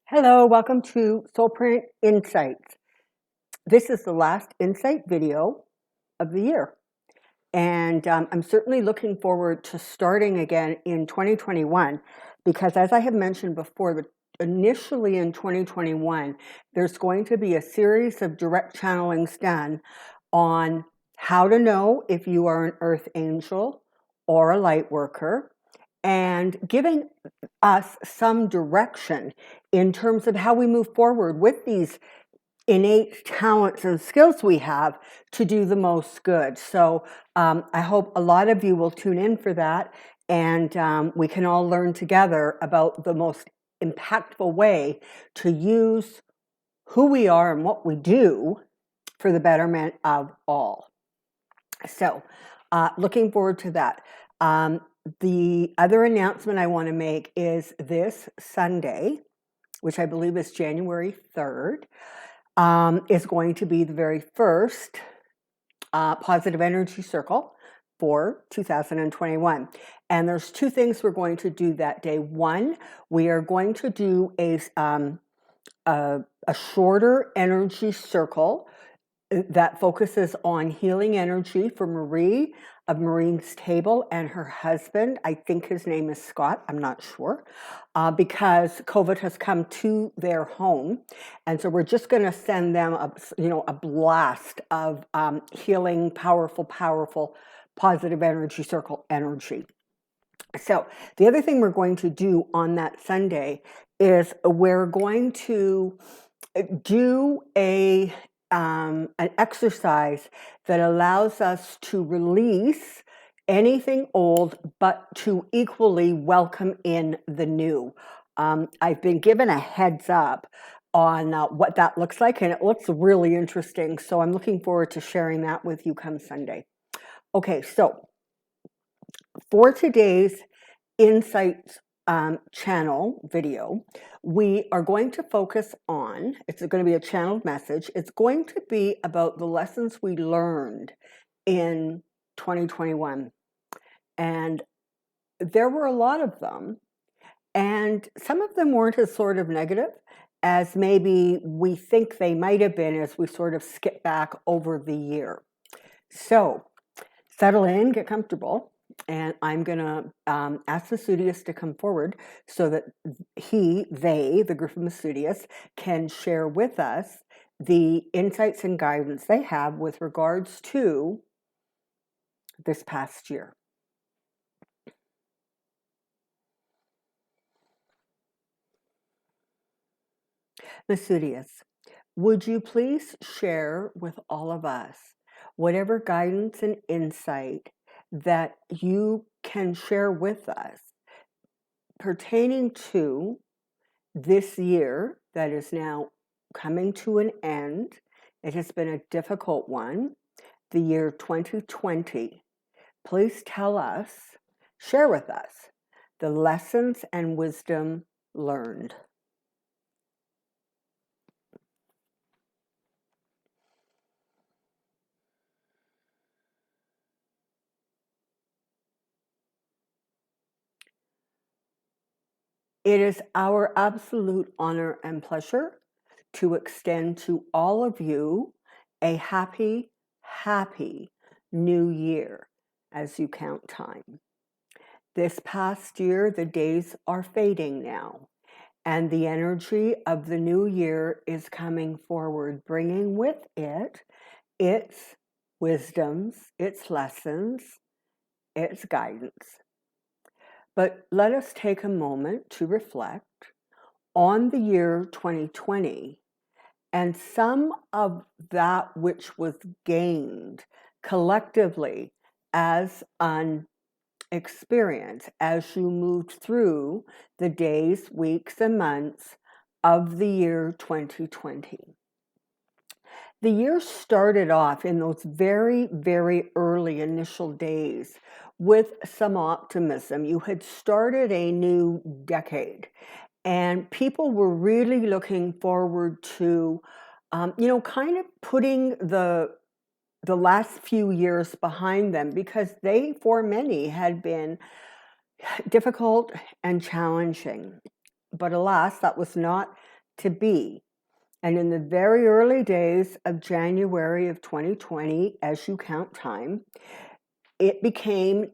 Hello, welcome to Soulprint Insights. This is the last insight video of the year. And I'm certainly looking forward to starting again in 2021 because, as I have mentioned before, initially in 2021, there's going to be a series of direct channelings done on how to know if you are an earth angel or a light worker, and giving us some direction in terms of how we move forward with these innate talents and skills we have to do the most good. So I hope a lot of you will tune in for that, and we can all learn together about the most impactful way to use who we are and what we do for the betterment of all. So looking forward to that. The other announcement I want to make is this Sunday, which I believe is January 3rd, is going to be the very first Positive Energy Circle for 2021. And there's two things we're going to do that day. One, we are going to do a shorter energy circle that focuses on healing energy for Marie of Marine's Table and her husband. I think his name is Scott. I'm not sure, because COVID has come to their home, and so we're just going to send them a blast of healing, powerful, positive energy circle energy. So the other thing we're going to do on that Sunday is we're going to do an exercise that allows us to release anything old, but to equally welcome in the new. I've been given a heads up on what that looks like, and it looks really interesting. So I'm looking forward to sharing that with you come Sunday. Okay, so for today's Insights channel video, we are going to focus on, it's going to be a channeled message, it's going to be about the lessons we learned in 2021. And there were a lot of them, and some of them weren't as sort of negative as maybe we think they might have been as we sort of skip back over the year. So settle in, get comfortable. And I'm going to ask the Studious to come forward so that the group of Studious, can share with us the insights and guidance they have with regards to this past year. Studious, would you please share with all of us whatever guidance and insight that you can share with us pertaining to this year that is now coming to an end? It has been a difficult one, the year 2020. Please tell us, share with us the lessons and wisdom learned. It is our absolute honor and pleasure to extend to all of you a happy, happy new year as you count time. This past year, the days are fading now, and the energy of the new year is coming forward, bringing with it its wisdoms, its lessons, its guidance. But let us take a moment to reflect on the year 2020 and some of that which was gained collectively as an experience as you moved through the days, weeks, and months of the year 2020. The year started off in those very, very early initial days with some optimism. You had started a new decade, and people were really looking forward to, kind of putting the last few years behind them, because they, for many, had been difficult and challenging. But alas, that was not to be. And in the very early days of January of 2020, as you count time, it became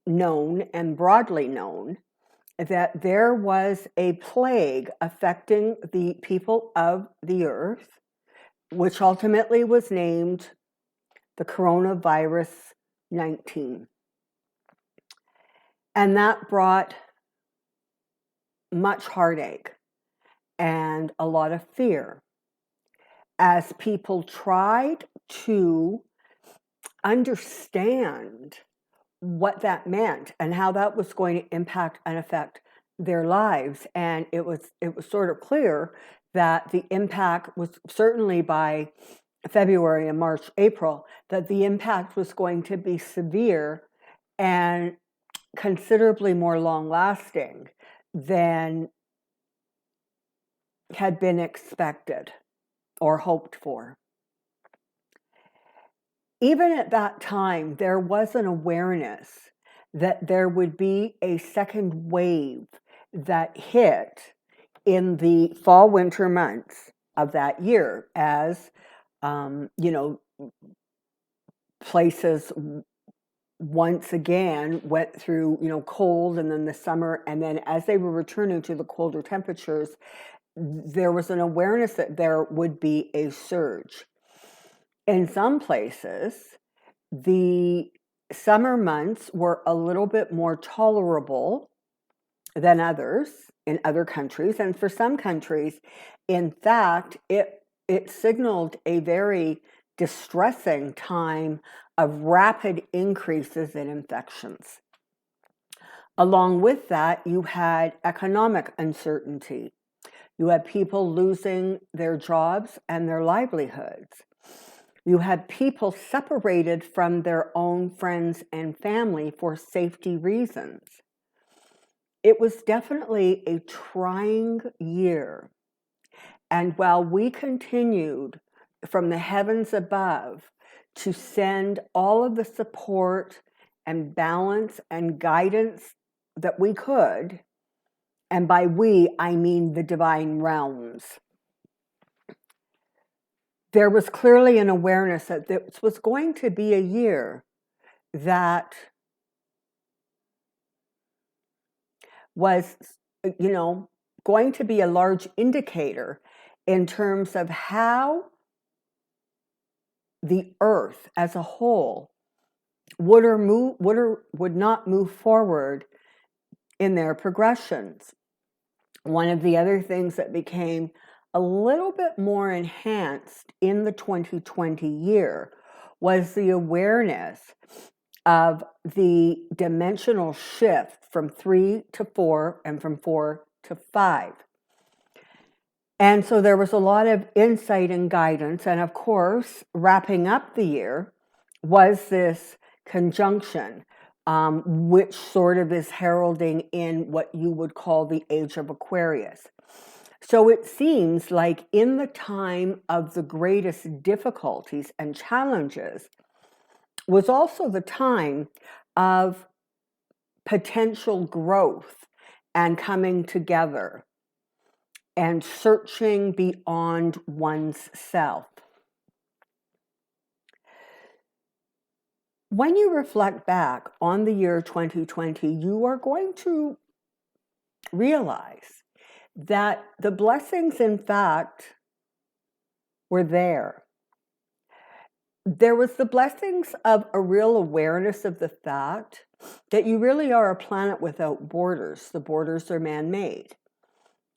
known and broadly known that there was a plague affecting the people of the earth, which ultimately was named the coronavirus 19. And that brought much heartache and a lot of fear as people tried to understand what that meant and how that was going to impact and affect their lives. And it was sort of clear that the impact was certainly by February and March, April, that the impact was going to be severe and considerably more long-lasting than had been expected or hoped for. Even at that time, there was an awareness that there would be a second wave that hit in the fall-winter months of that year as, places once again went through, cold, and then the summer, and then as they were returning to the colder temperatures, there was an awareness that there would be a surge. In some places, the summer months were a little bit more tolerable than others in other countries, and for some countries, in fact, it signaled a very distressing time of rapid increases in infections. Along with that, you had economic uncertainty. You had people losing their jobs and their livelihoods. You had people separated from their own friends and family for safety reasons. It was definitely a trying year. And while we continued from the heavens above to send all of the support and balance and guidance that we could, and by we, I mean the divine realms, there was clearly an awareness that this was going to be a year that was, going to be a large indicator in terms of how the earth as a whole would or would not move forward in their progressions. One of the other things that became a little bit more enhanced in the 2020 year was the awareness of the dimensional shift from 3 to 4 and from 4 to 5. And so there was a lot of insight and guidance. And of course, wrapping up the year was this conjunction, which sort of is heralding in what you would call the age of Aquarius. So it seems like in the time of the greatest difficulties and challenges was also the time of potential growth and coming together and searching beyond one's self. When you reflect back on the year 2020, you are going to realize that the blessings, in fact, were there. There was the blessings of a real awareness of the fact that you really are a planet without borders. The borders are man-made.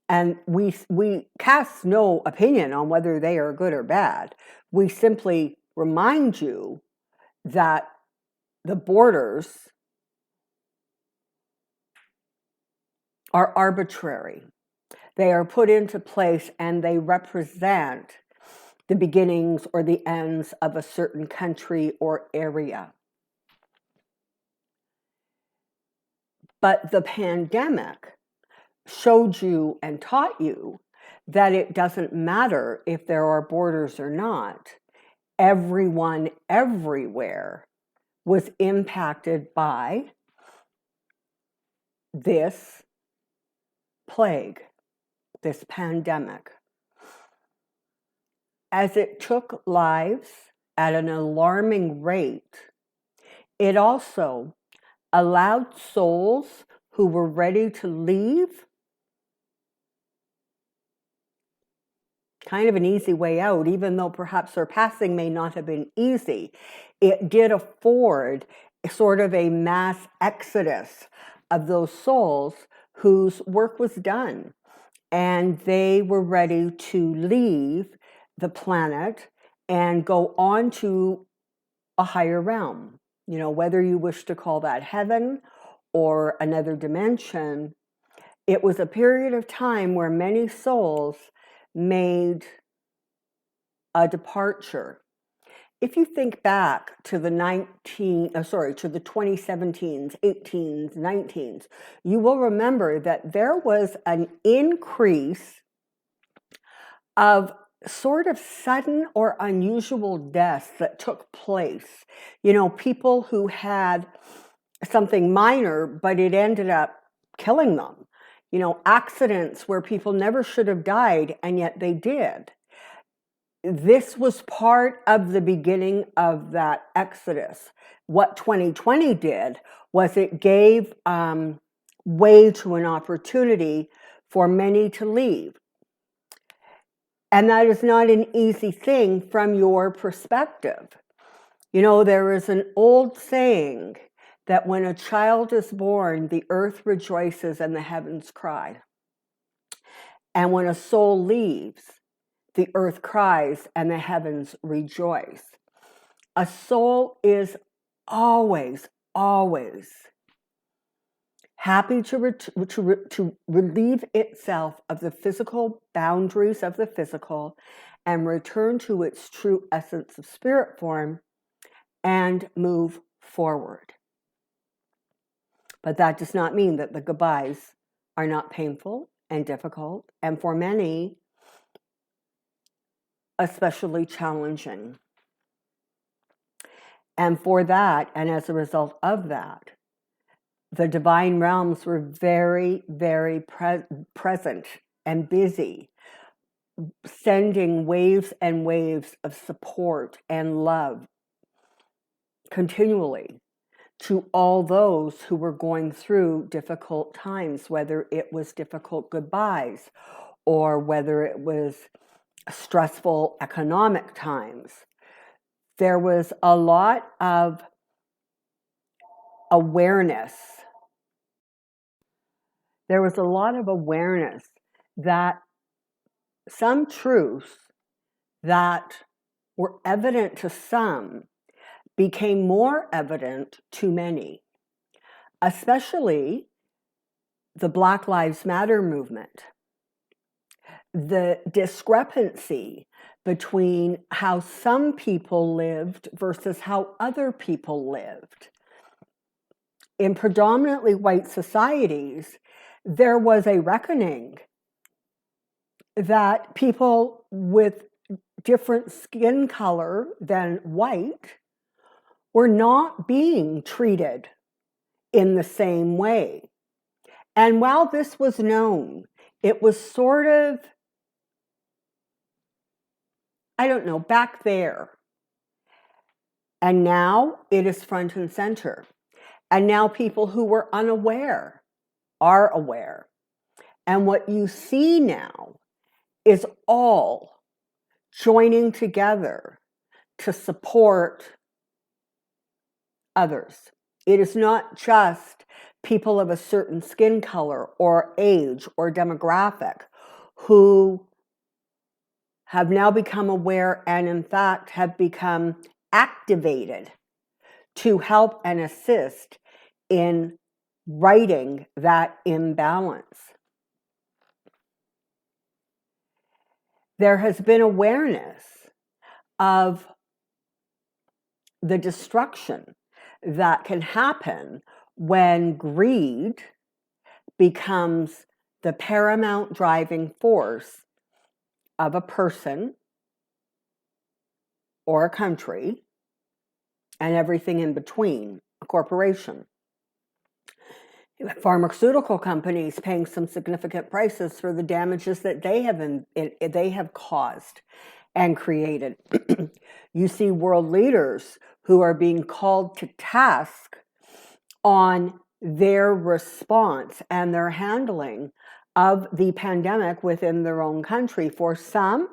And we cast no opinion on whether they are good or bad. We simply remind you that the borders are arbitrary. They are put into place and they represent the beginnings or the ends of a certain country or area. But the pandemic showed you and taught you that it doesn't matter if there are borders or not. Everyone, everywhere was impacted by this plague, this pandemic. as it took lives at an alarming rate, it also allowed souls who were ready to leave kind of an easy way out, even though perhaps their passing may not have been easy. It did afford sort of a mass exodus of those souls whose work was done, and they were ready to leave the planet and go on to a higher realm. You know, whether you wish to call that heaven or another dimension, it was a period of time where many souls made a departure. If you think back to the 2017s, 18s, 19s, you will remember that there was an increase of sort of sudden or unusual deaths that took place. You know, people who had something minor, but it ended up killing them. You know, accidents where people never should have died, and yet they did. This was part of the beginning of that exodus. What 2020 did was it gave way to an opportunity for many to leave. And that is not an easy thing from your perspective. You know, there is an old saying that when a child is born, the earth rejoices and the heavens cry. And when a soul leaves, the earth cries and the heavens rejoice. A soul is always, always happy to relieve itself of the physical boundaries of the physical and return to its true essence of spirit form and move forward. But that does not mean that the goodbyes are not painful and difficult, and for many, especially challenging. And for that, and as a result of that, the divine realms were very, very present and busy, sending waves and waves of support and love continually to all those who were going through difficult times, whether it was difficult goodbyes or whether it was stressful economic times. There was a lot of awareness. There was a lot of awareness that some truths that were evident to some became more evident to many, especially the Black Lives Matter movement. The discrepancy between how some people lived versus how other people lived. In predominantly white societies, there was a reckoning that people with different skin color than white were not being treated in the same way. And while this was known, it was sort of, I don't know, back there. And now it is front and center. And now people who were unaware are aware. And what you see now is all joining together to support others. It is not just people of a certain skin color or age or demographic who have now become aware and in fact have become activated to help and assist in righting that imbalance. There has been awareness of the destruction that can happen when greed becomes the paramount driving force of a person or a country and everything in between, a corporation. Pharmaceutical companies paying some significant prices for the damages that they have caused. and created. You see world leaders who are being called to task on their response and their handling of the pandemic within their own country. For some,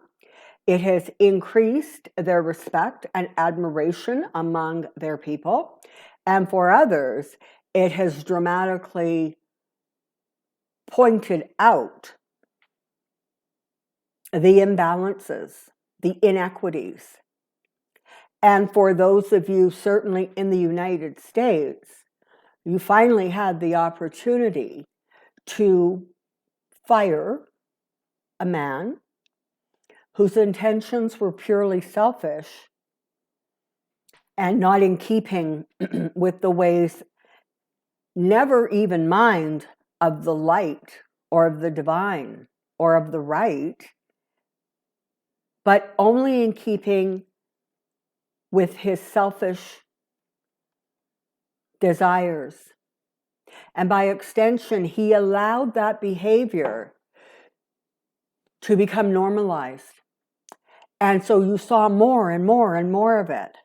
it has increased their respect and admiration among their people. And for others, it has dramatically pointed out the imbalances, the inequities. And for those of you certainly in the United States, you finally had the opportunity to fire a man whose intentions were purely selfish and not in keeping with the ways, never even mind, of the light or of the divine or of the right, but only in keeping with his selfish desires. And by extension, he allowed that behavior to become normalized. And so you saw more and more and more of it.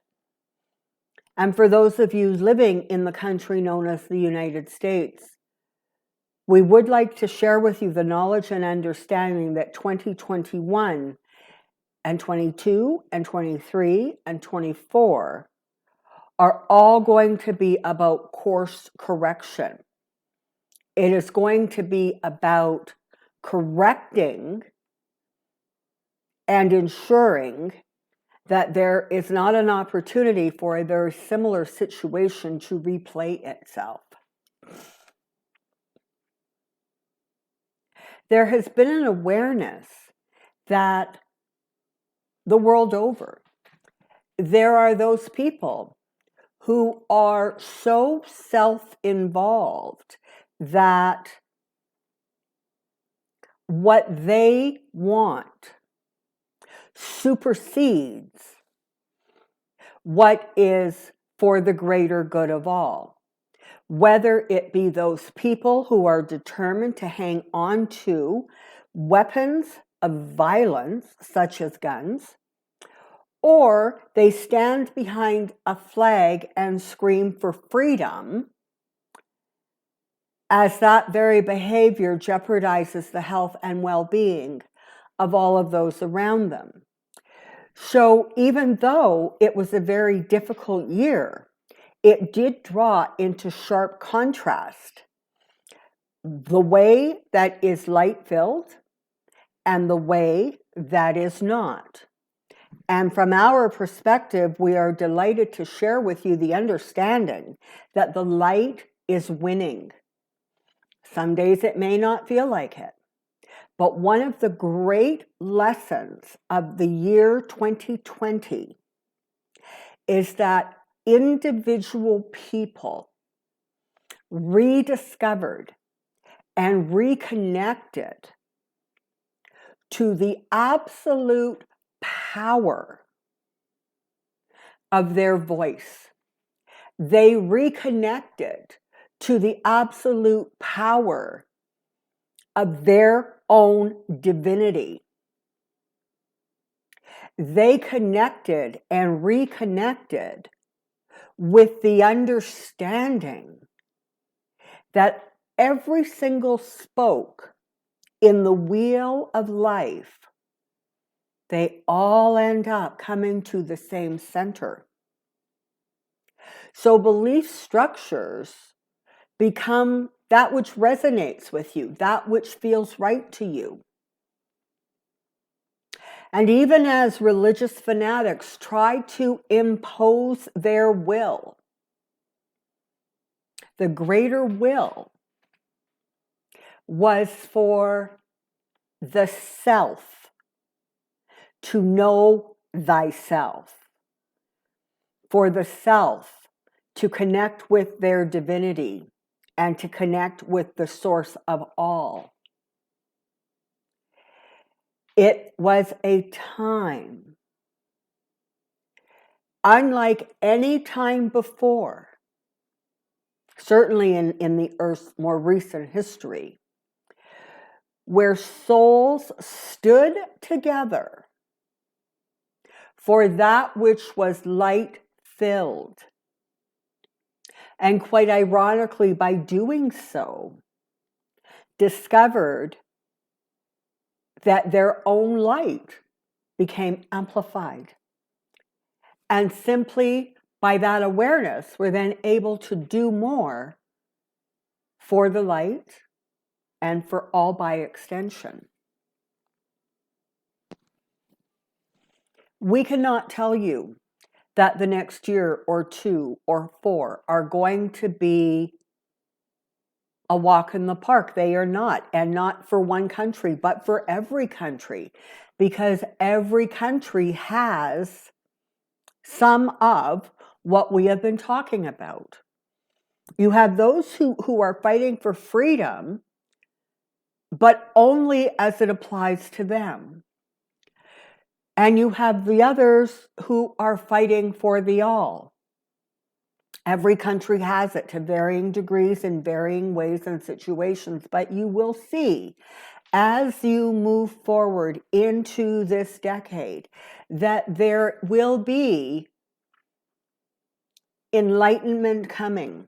And for those of you living in the country known as the United States, we would like to share with you the knowledge and understanding that 2021 and 22 and 23 and 24 are all going to be about course correction. It is going to be about correcting and ensuring that there is not an opportunity for a very similar situation to replay itself. There has been an awareness that the world over, there are those people who are so self-involved that what they want supersedes what is for the greater good of all. Whether it be those people who are determined to hang on to weapons of violence, such as guns, or they stand behind a flag and scream for freedom, as that very behavior jeopardizes the health and well-being of all of those around them. So even though it was a very difficult year, it did draw into sharp contrast the way that is light-filled and the way that is not. And from our perspective, we are delighted to share with you the understanding that the light is winning. Some days it may not feel like it. But one of the great lessons of the year 2020 is that individual people rediscovered and reconnected to the absolute power of their voice. They reconnected to the absolute power of their own divinity. They connected and reconnected with the understanding that every single spoke in the wheel of life, they all end up coming to the same center. So belief structures become that which resonates with you, that which feels right to you. And even as religious fanatics try to impose their will, the greater will was for the self to know thyself, for the self to connect with their divinity and to connect with the source of all. It was a time unlike any time before, certainly in the Earth's more recent history, where souls stood together for that which was light-filled. And quite ironically, by doing so, discovered that their own light became amplified. And simply by that awareness, we're then able to do more for the light and for all by extension. We cannot tell you that the next year or 2 or 4 are going to be a walk in the park. They are not, and not for one country, but for every country, because every country has some of what we have been talking about. You have those who are fighting for freedom, but only as it applies to them. And you have the others who are fighting for the all. Every country has it to varying degrees in varying ways and situations, but you will see as you move forward into this decade that there will be enlightenment coming.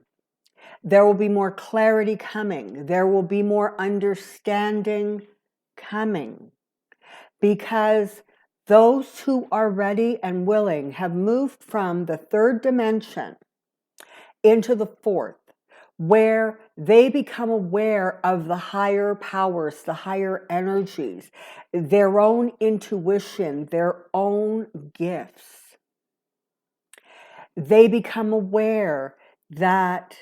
There will be more clarity coming. There will be more understanding coming, because those who are ready and willing have moved from the 3rd dimension into the 4th, where they become aware of the higher powers, the higher energies, their own intuition, their own gifts. They become aware that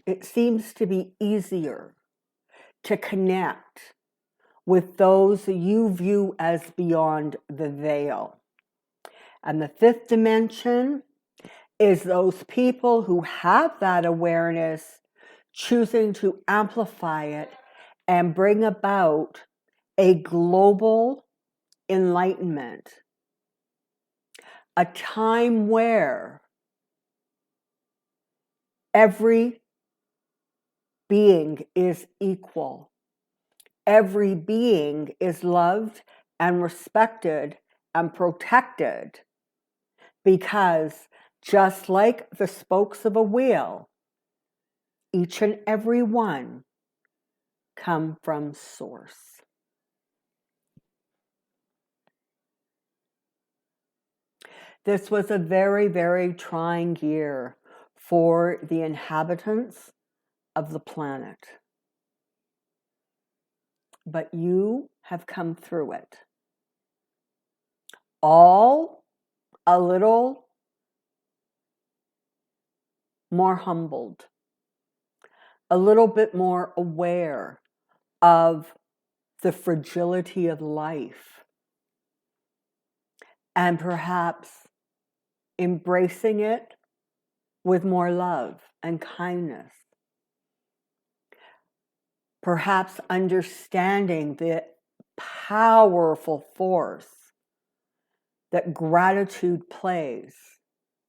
it seems to be easier to connect with those you view as beyond the veil. And the 5th dimension is those people who have that awareness, choosing to amplify it and bring about a global enlightenment, a time where every being is equal. Every being is loved and respected and protected, because just like the spokes of a wheel, each and every one come from Source. This was a very, very trying year for the inhabitants of the planet. But you have come through it. All a little more humbled, a little bit more aware of the fragility of life, and perhaps embracing it with more love and kindness. Perhaps understanding the powerful force that gratitude plays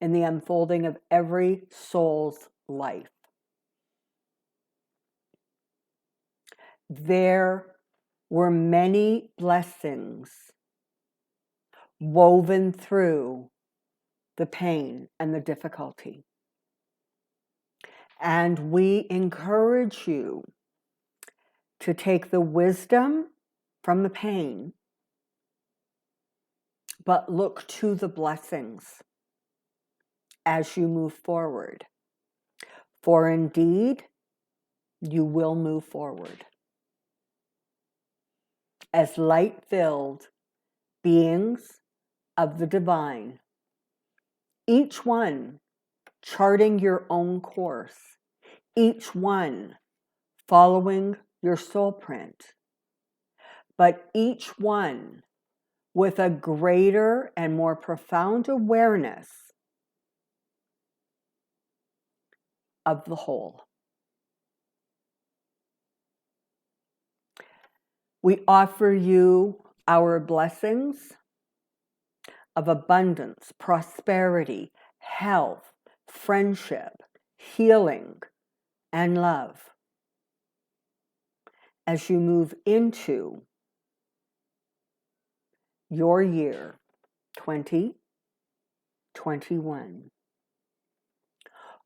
in the unfolding of every soul's life. There were many blessings woven through the pain and the difficulty. And we encourage you to take the wisdom from the pain, but look to the blessings as you move forward. For indeed, you will move forward as light-filled beings of the divine, each one charting your own course, each one following your soul print, but each one with a greater and more profound awareness of the whole. We offer you our blessings of abundance, prosperity, health, friendship, healing, and love as you move into your year 2021.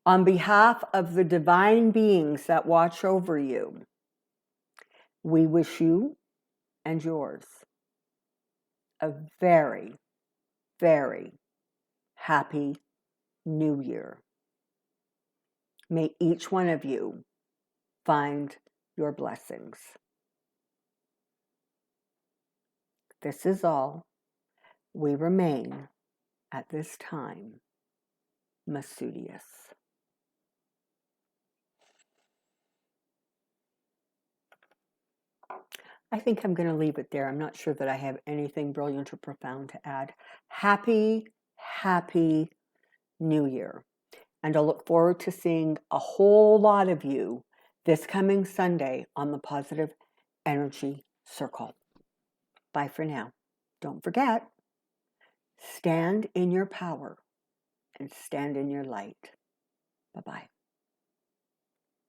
On behalf of the divine beings that watch over you, we wish you and yours a very, very happy New Year. May each one of you find your blessings. This is all. We remain, at this time, Masudius. I think I'm going to leave it there. I'm not sure that I have anything brilliant or profound to add. Happy, happy New Year. And I look forward to seeing a whole lot of you this coming Sunday on the Positive Energy Circle. Bye for now. Don't forget, stand in your power and stand in your light. Bye-bye.